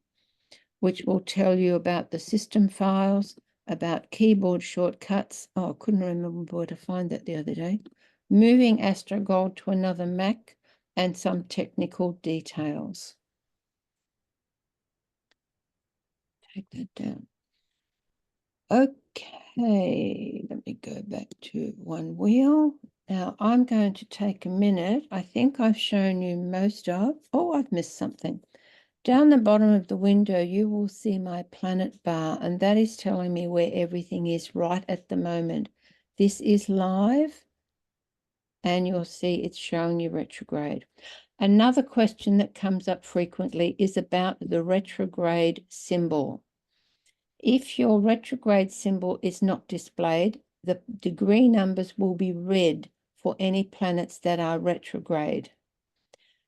A: which will tell you about the system files, about keyboard shortcuts. Oh, I couldn't remember where to find that the other day. Moving Astro Gold to another Mac and some technical details. Take that down. Okay, let me go back to one wheel. Now I'm going to take a minute. I think I've shown you most of, oh, I've missed something. Down the bottom of the window, you will see my planet bar, and that is telling me where everything is right at the moment. This is live, and you'll see it's showing you retrograde. Another question that comes up frequently is about the retrograde symbol. If your retrograde symbol is not displayed, the degree numbers will be red for any planets that are retrograde.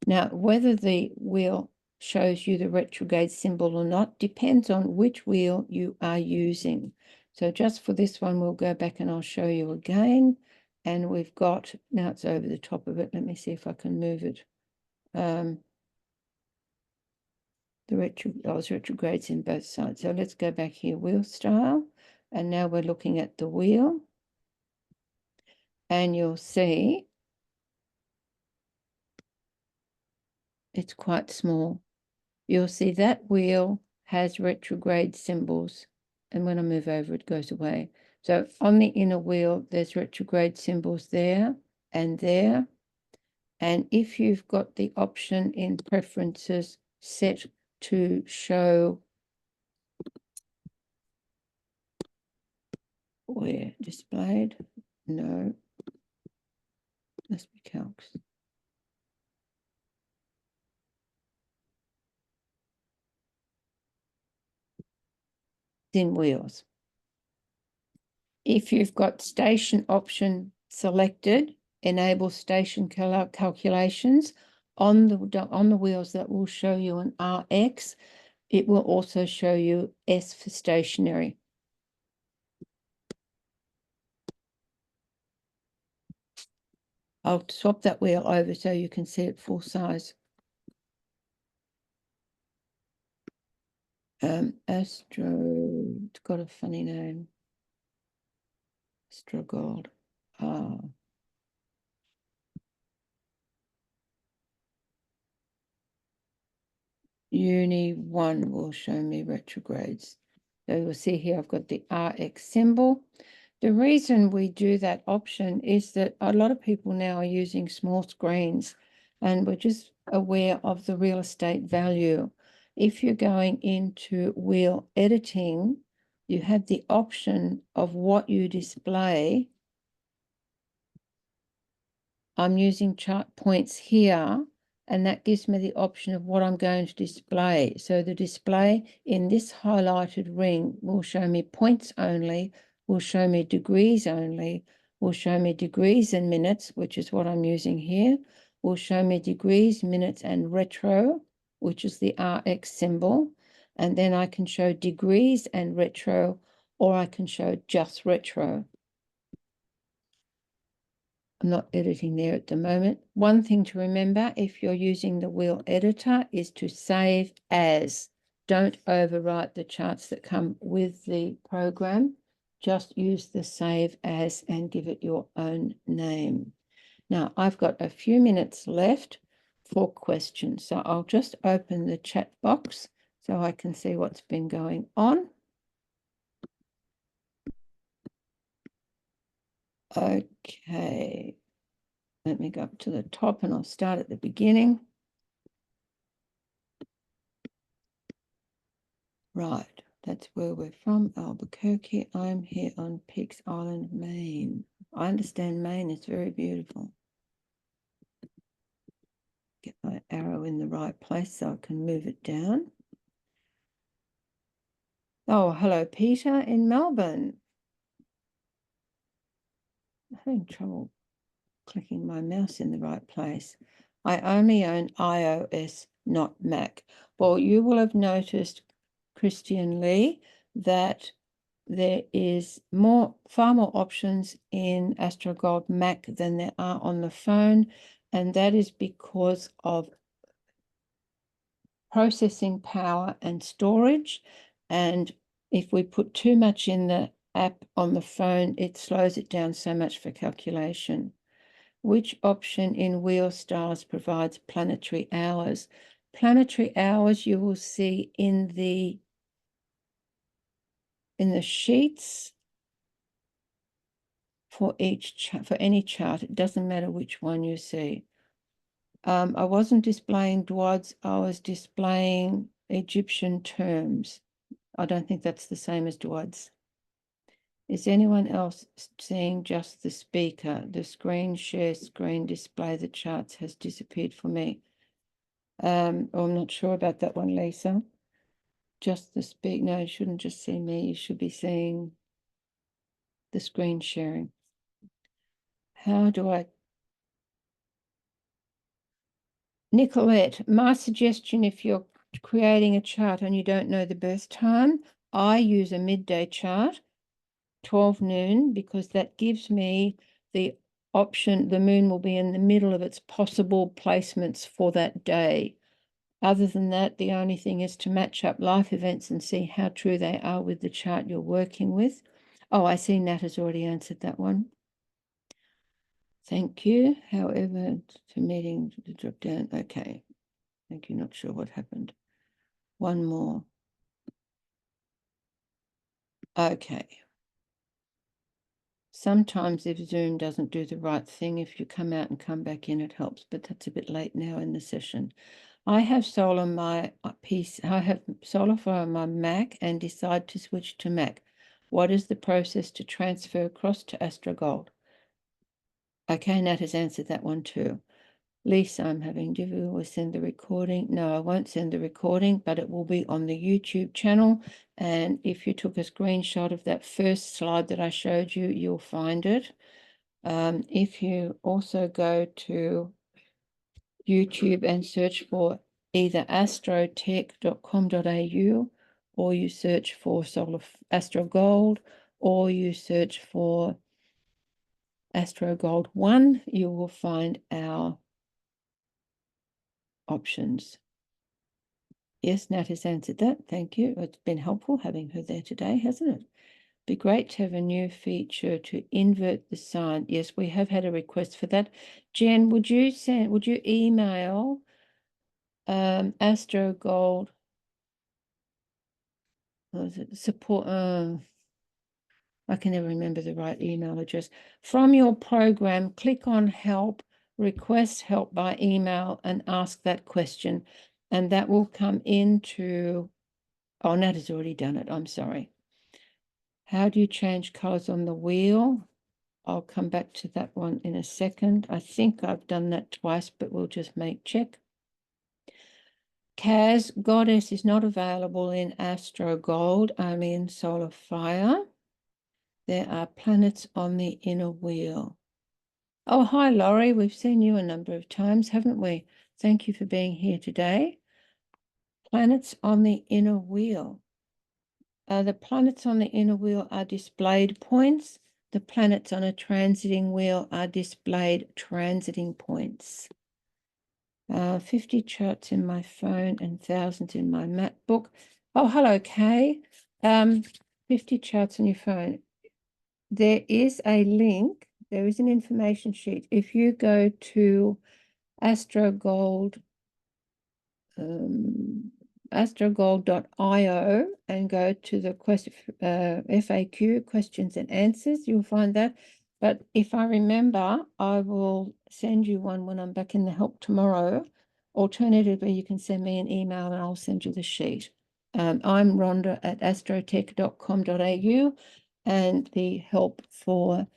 A: Now, whether the wheel shows you the retrograde symbol or not depends on which wheel you are using. So just for this one, we'll go back and I'll show you again. And we've got, now it's over the top of it. Let me see if I can move it. Retrogrades in both sides. So let's go back here, wheel style. And now we're looking at the wheel. And you'll see it's quite small. You'll see that wheel has retrograde symbols. And when I move over, it goes away. So on the inner wheel, there's retrograde symbols there and there. And if you've got the option in preferences set to show where displayed, no, must be calcs. In wheels. If you've got station option selected, enable station calculations on the wheels, that will show you an RX. It will also show you S for stationary. I'll swap that wheel over so you can see it full size. Astro, it's got a funny name. Astro Gold. Uni 1 will show me retrogrades. So you'll see here I've got the RX symbol. The reason we do that option is that a lot of people now are using small screens, and we're just aware of the real estate value. If you're going into wheel editing, you have the option of what you display. I'm using chart points here, and that gives me the option of what I'm going to display. So the display in this highlighted ring will show me points only, will show me degrees only, will show me degrees and minutes, which is what I'm using here, will show me degrees, minutes, and retro, which is the RX symbol. And then I can show degrees and retro, or I can show just retro. I'm not editing there at the moment. One thing to remember if you're using the wheel editor is to save as. Don't overwrite the charts that come with the program. Just use the save as and give it your own name. Now, I've got a few minutes left for questions. So I'll just open the chat box so I can see what's been going on. Okay. Let me go up to the top and I'll start at the beginning. Right, that's where we're from, Albuquerque. I'm here on Peaks Island, Maine. I understand Maine is very beautiful. Get my arrow in the right place so I can move it down. Oh, hello, Peter in Melbourne. I'm having trouble clicking my mouse in the right place. I only own iOS, not Mac. Well, you will have noticed, Christian Lee, that there is far more options in Astro Gold Mac than there are on the phone, and that is because of processing power and storage. And if we put too much in the app on the phone, it slows it down so much for calculation. Which option in Wheel Stars provides planetary hours? Planetary hours you will see in the sheets for any chart. It doesn't matter which one you see. I wasn't displaying Dwads, I was displaying Egyptian terms. I don't think that's the same as Dwads. Is anyone else seeing just the speaker? The screen share screen display the charts has disappeared for me. I'm not sure about that one, Lisa. Just the speak. No, you shouldn't just see me. You should be seeing the screen sharing. How do I? Nicolette, my suggestion, if you're creating a chart and you don't know the birth time, I use a midday chart, 12 noon, because that gives me the option. The moon will be in the middle of its possible placements for that day. Other than that, the only thing is to match up life events and see how true they are with the chart you're working with. Oh, I see Nat has already answered that one. Thank you. However, to meeting the drop down. Okay. Thank you. Not sure what happened. One more. Okay. Sometimes if Zoom doesn't do the right thing, if you come out and come back in, it helps, but that's a bit late now in the session. I have solar my PC. I have solar for my Mac and decide to switch to Mac. What is the process to transfer across to Astro Gold? Okay, Nat has answered that one too. Lisa, I'm having difficulty with send the recording. No, I won't send the recording, but it will be on the YouTube channel. And if you took a screenshot of that first slide that I showed you, you'll find it. If you also go to YouTube and search for either astrotech.com.au, or you search for Astro Gold, or you search for Astro Gold 1, you will find our options. Yes, Nat has answered that. Thank you. It's been helpful having her there today, hasn't it? Be great to have a new feature to invert the sign. Yes, we have had a request for that. Jen, would you email Astro Gold? Was it support? I can never remember the right email address. From your program, click on help, request help by email, and ask that question. And that will come into, oh, Nat has already done it. I'm sorry. How do you change colors on the wheel? I'll come back to that one in a second. I think I've done that twice, but we'll just make check. Kaz, Goddess is not available in Astro Gold, only in Solar Fire. There are planets on the inner wheel. Oh, hi, Laurie. We've seen you a number of times, haven't we? Thank you for being here today. Planets on the inner wheel. The planets on the inner wheel are displayed points. The planets on a transiting wheel are displayed transiting points. 50 charts in my phone and thousands in my map book. Oh, hello, Kay. 50 charts on your phone. There is a link. There is an information sheet. If you go to Astro Gold, astrogold.io and go to the FAQ, questions and answers, you'll find that. But if I remember, I will send you one when I'm back in the help tomorrow. Alternatively, you can send me an email and I'll send you the sheet. I'm Rhonda at astrotech.com.au, and the help for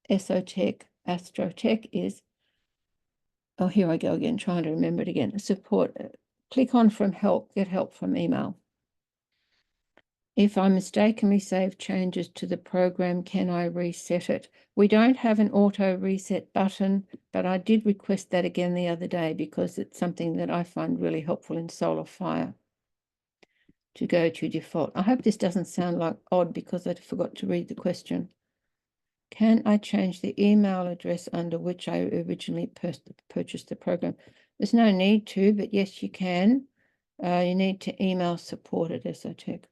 A: Esoteric Astrotech is, oh, here I go again, trying to remember it again. Support, click on from help, get help from email. If I mistakenly save changes to the program, can I reset it? We don't have an auto reset button, but I did request that again the other day because it's something that I find really helpful in Solar Fire to go to default. I hope this doesn't sound like odd because I forgot to read the question. Can I change the email address under which I originally purchased the program? There's no need to, but yes, you can. You need to email support at Esoteric,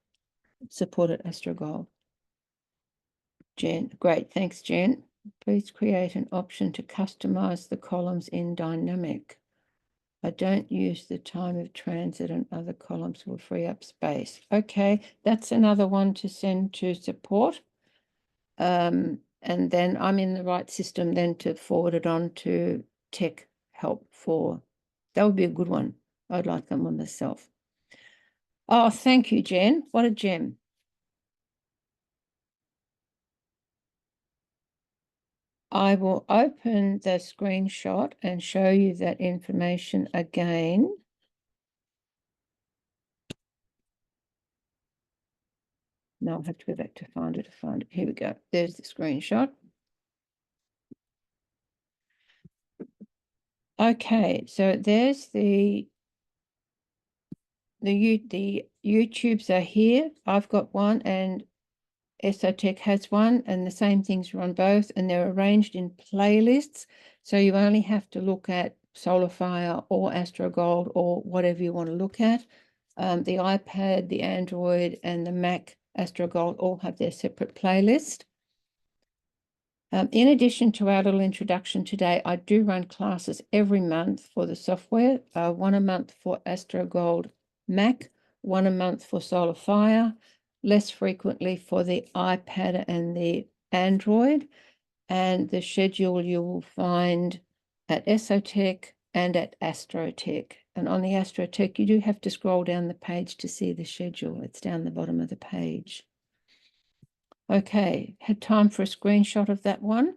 A: support at Astro Gold. Jen, great, thanks, Jen. Please create an option to customize the columns in dynamic. I don't use the time of transit, and other columns will free up space. Okay, that's another one to send to support. And then I'm in the right system then to forward it on to tech help for, that would be a good one. I'd like that one myself. Oh, thank you, Jen. What a gem. I will open the screenshot and show you that information again. No, I'll have to go back to find it. Here we go. There's the screenshot. Okay, so there's the YouTubes are here. I've got one and Esotech has one, and the same things are on both, and they're arranged in playlists. So you only have to look at Solar Fire or Astro Gold or whatever you want to look at. The iPad, the Android, and the Mac Astro Gold all have their separate playlist. In addition to our little introduction today, I do run classes every month for the software, one a month for Astro Gold Mac, one a month for Solar Fire, less frequently for the iPad and the Android. And the schedule you will find at Esotech and at Astrotech. And on the Astrotech, you do have to scroll down the page to see the schedule. It's down the bottom of the page. Okay, had time for a screenshot of that one.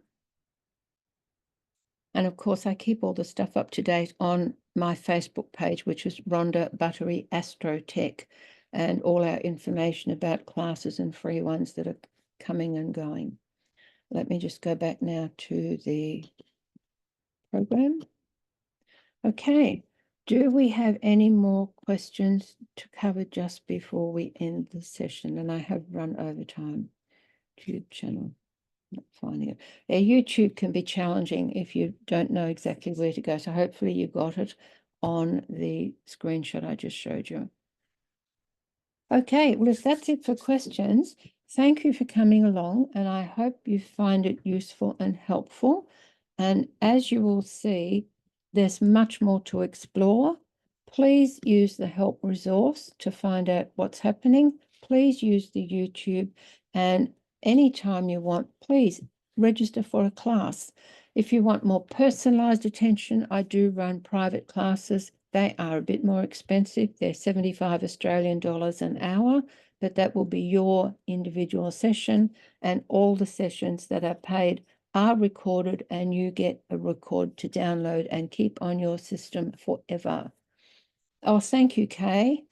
A: And of course, I keep all the stuff up to date on my Facebook page, which is Rhonda Buttery Astrotech, and all our information about classes and free ones that are coming and going. Let me just go back now to the program. Okay, do we have any more questions to cover just before we end the session? And I have run over time. YouTube channel, not finding it. Yeah, YouTube can be challenging if you don't know exactly where to go. So hopefully you got it on the screenshot I just showed you. Okay, well, if that's it for questions, thank you for coming along, and I hope you find it useful and helpful. And as you will see, there's much more to explore. Please use the help resource to find out what's happening. Please use the YouTube, and anytime you want, please register for a class. If you want more personalized attention, I do run private classes. They are a bit more expensive. They're 75 Australian dollars an hour, but that will be your individual session, and all the sessions that are paid are recorded, and you get a record to download and keep on your system forever. Oh, thank you, Kay.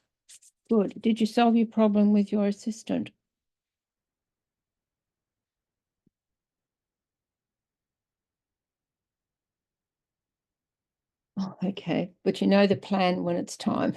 A: Good. Did you solve your problem with your assistant? Oh, okay. But you know the plan when it's time.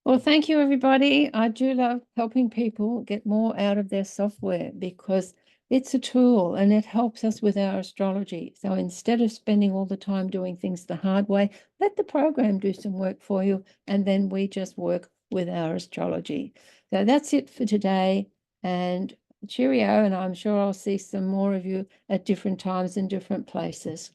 A: Well, thank you, everybody. I do love helping people get more out of their software because it's a tool and it helps us with our astrology. So instead of spending all the time doing things the hard way, let the program do some work for you, and then we just work with our astrology. So that's it for today. And cheerio, and I'm sure I'll see some more of you at different times in different places.